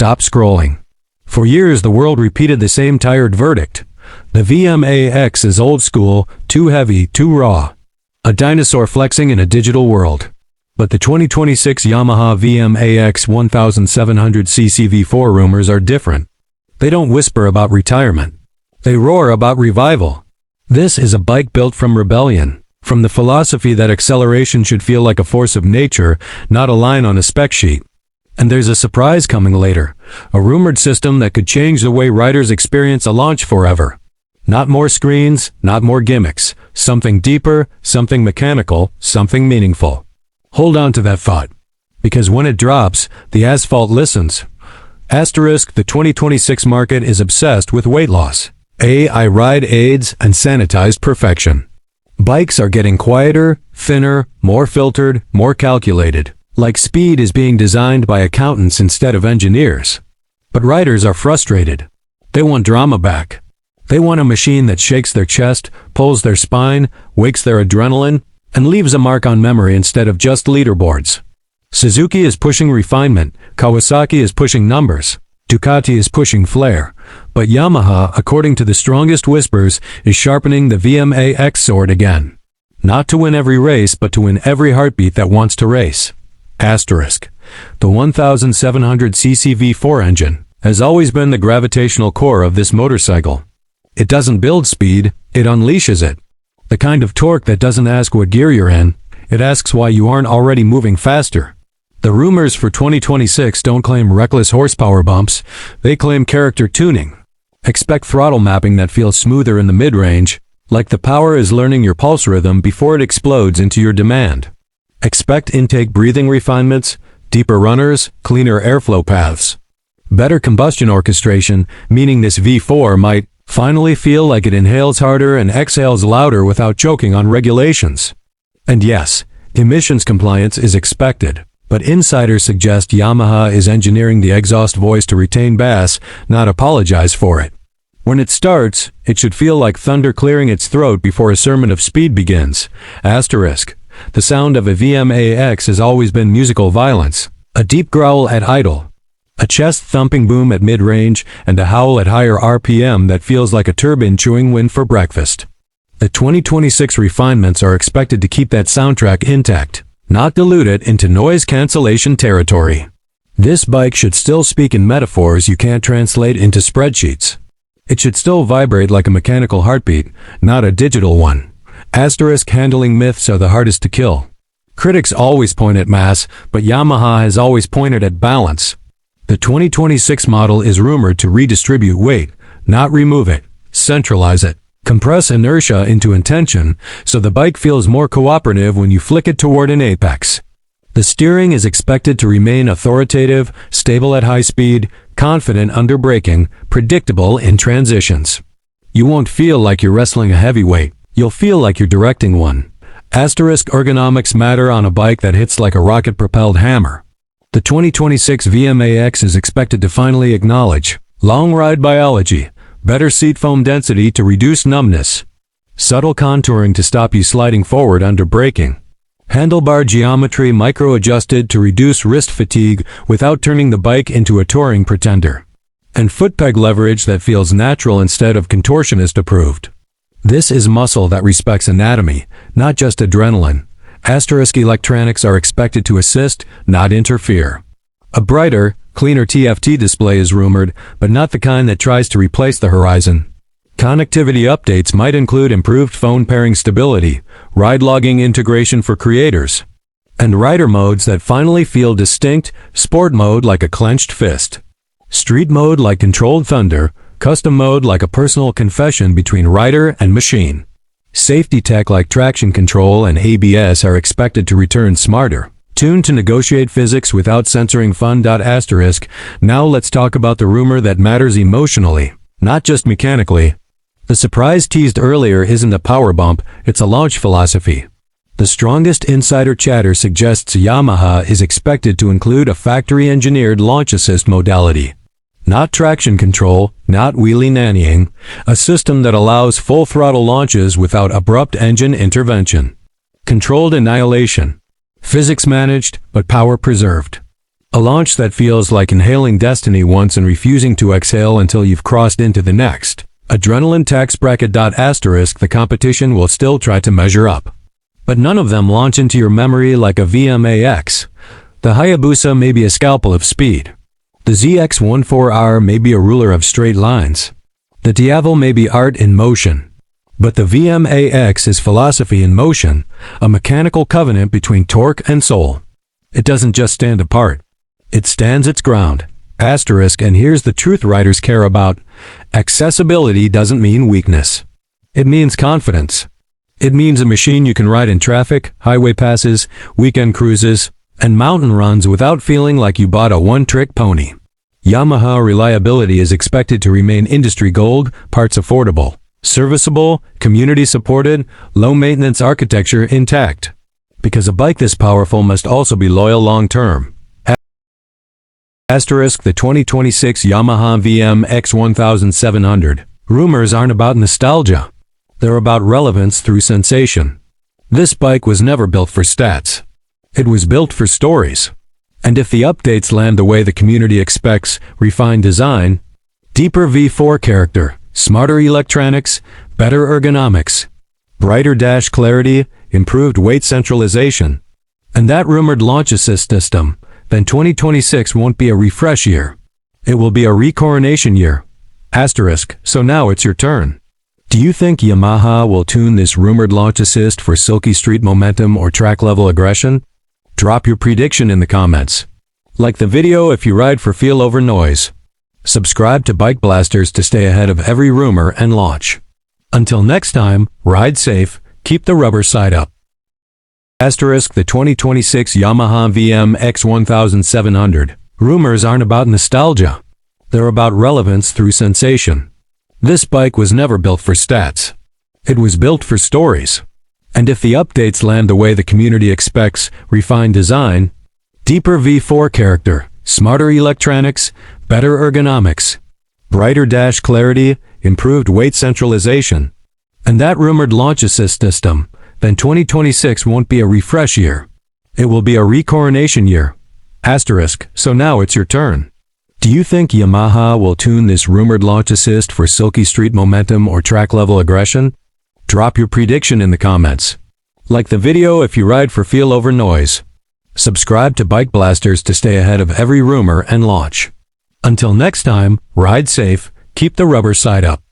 stop scrolling. For years the world repeated the same tired verdict. The VMAX is old school, too heavy, too raw. A dinosaur flexing in a digital world. But the 2026 Yamaha VMAX 1700cc V4 rumors are different. They don't whisper about retirement. They roar about revival. This is a bike built from rebellion, from the philosophy that acceleration should feel like a force of nature, not a line on a spec sheet. And there's a surprise coming later, a rumored system that could change the way riders experience a launch forever. Not more screens, not more gimmicks, something deeper, something mechanical, something meaningful. Hold on to that thought, because when it drops, the asphalt listens. Asterisk, the 2026 market is obsessed with weight loss, AI ride aids, and sanitized perfection. Bikes are getting quieter, thinner, more filtered, more calculated. Like speed is being designed by accountants instead of engineers. But riders are frustrated. They want drama back. They want a machine that shakes their chest, pulls their spine, wakes their adrenaline, and leaves a mark on memory instead of just leaderboards. Suzuki is pushing refinement, Kawasaki is pushing numbers, Ducati is pushing flair, but Yamaha, according to the strongest whispers, is sharpening the VMAX sword again. Not to win every race, but to win every heartbeat that wants to race. Asterisk. The 1700cc V4 engine has always been the gravitational core of this motorcycle. It doesn't build speed, it unleashes it. The kind of torque that doesn't ask what gear you're in, it asks why you aren't already moving faster. The rumors for 2026 don't claim reckless horsepower bumps, they claim character tuning. Expect throttle mapping that feels smoother in the mid-range, like the power is learning your pulse rhythm before it explodes into your demand. Expect intake breathing refinements, deeper runners, cleaner airflow paths. Better combustion orchestration, meaning this V4 might finally feel like it inhales harder and exhales louder without choking on regulations. And yes, emissions compliance is expected, but insiders suggest Yamaha is engineering the exhaust voice to retain bass, not apologize for it. When it starts, it should feel like thunder clearing its throat before a sermon of speed begins. Asterisk. The sound of a VMAX has always been musical violence. A deep growl at idle, a chest-thumping boom at mid-range, and a howl at higher RPM that feels like a turbine chewing wind for breakfast. The 2026 refinements are expected to keep that soundtrack intact, not dilute it into noise cancellation territory. This bike should still speak in metaphors you can't translate into spreadsheets. It should still vibrate like a mechanical heartbeat, not a digital one. Asterisk. Handling myths are the hardest to kill. Critics always point at mass, but Yamaha has always pointed at balance. The 2026 model is rumored to redistribute weight, not remove it, centralize it, compress inertia into intention, so the bike feels more cooperative when you flick it toward an apex. The steering is expected to remain authoritative, stable at high speed, confident under braking, predictable in transitions. You won't feel like you're wrestling a heavyweight. You'll feel like you're directing one. Asterisk. Ergonomics matter on a bike that hits like a rocket-propelled hammer. The 2026 VMAX is expected to finally acknowledge long ride biology, better seat foam density to reduce numbness, subtle contouring to stop you sliding forward under braking, handlebar geometry micro-adjusted to reduce wrist fatigue without turning the bike into a touring pretender, and foot peg leverage that feels natural instead of contortionist approved. This is muscle that respects anatomy, not just adrenaline. Asterisk. Electronics are expected to assist, not interfere. A brighter, cleaner TFT display is rumored, but not the kind that tries to replace the horizon. Connectivity updates might include improved phone pairing stability, ride logging integration for creators, and rider modes that finally feel distinct, sport mode like a clenched fist, street mode like controlled thunder, custom mode like a personal confession between rider and machine. Safety tech like traction control and ABS are expected to return smarter, tuned to negotiate physics without censoring fun. Asterisk. Now let's talk about the rumor that matters emotionally, not just mechanically. The surprise teased earlier isn't a power bump, it's a launch philosophy. The strongest insider chatter suggests Yamaha is expected to include a factory-engineered launch assist modality. Not traction control, not wheelie nannying, a system that allows full throttle launches without abrupt engine intervention. Controlled annihilation. Physics managed, but power preserved. A launch that feels like inhaling destiny once and refusing to exhale until you've crossed into the next. Adrenaline tax bracket. The competition will still try to measure up. But none of them launch into your memory like a VMAX. The Hayabusa may be a scalpel of speed. The ZX14R may be a ruler of straight lines. The Diavel may be art in motion. But the VMAX is philosophy in motion, a mechanical covenant between torque and soul. It doesn't just stand apart. It stands its ground. And here's the truth riders care about. Accessibility doesn't mean weakness. It means confidence. It means a machine you can ride in traffic, highway passes, weekend cruises, and mountain runs without feeling like you bought a one-trick pony. Yamaha reliability is expected to remain industry gold, parts affordable, serviceable, community-supported, low-maintenance architecture intact. Because a bike this powerful must also be loyal long-term. The 2026 Yamaha VMAX 1700. Rumors aren't about nostalgia. They're about relevance through sensation. This bike was never built for stats. It was built for stories. And if the updates land the way the community expects, refined design, deeper V4 character, smarter electronics, better ergonomics, brighter dash clarity, improved weight centralization, and that rumored launch assist system, then 2026 won't be a refresh year. It will be a recoronation year. So now it's your turn. Do you think Yamaha will tune this rumored launch assist for silky street momentum or track level aggression? Drop your prediction in the comments. Like the video if you ride for feel over noise. Subscribe to BikeBlasters to stay ahead of every rumor and launch. Until next time, ride safe, keep the rubber side up. The 2026 Yamaha VMAX 1700. Rumors aren't about nostalgia. They're about relevance through sensation. This bike was never built for stats. It was built for stories. And if the updates land the way the community expects, refined design, deeper V4 character, smarter electronics, better ergonomics, brighter dash clarity, improved weight centralization, and that rumored launch assist system, then 2026 won't be a refresh year. It will be a recoronation year. So now it's your turn. Do you think Yamaha will tune this rumored launch assist for silky street momentum or track level aggression? Drop your prediction in the comments. Like the video if you ride for feel over noise. Subscribe to BikeBlasters to stay ahead of every rumor and launch. Until next time, ride safe, keep the rubber side up.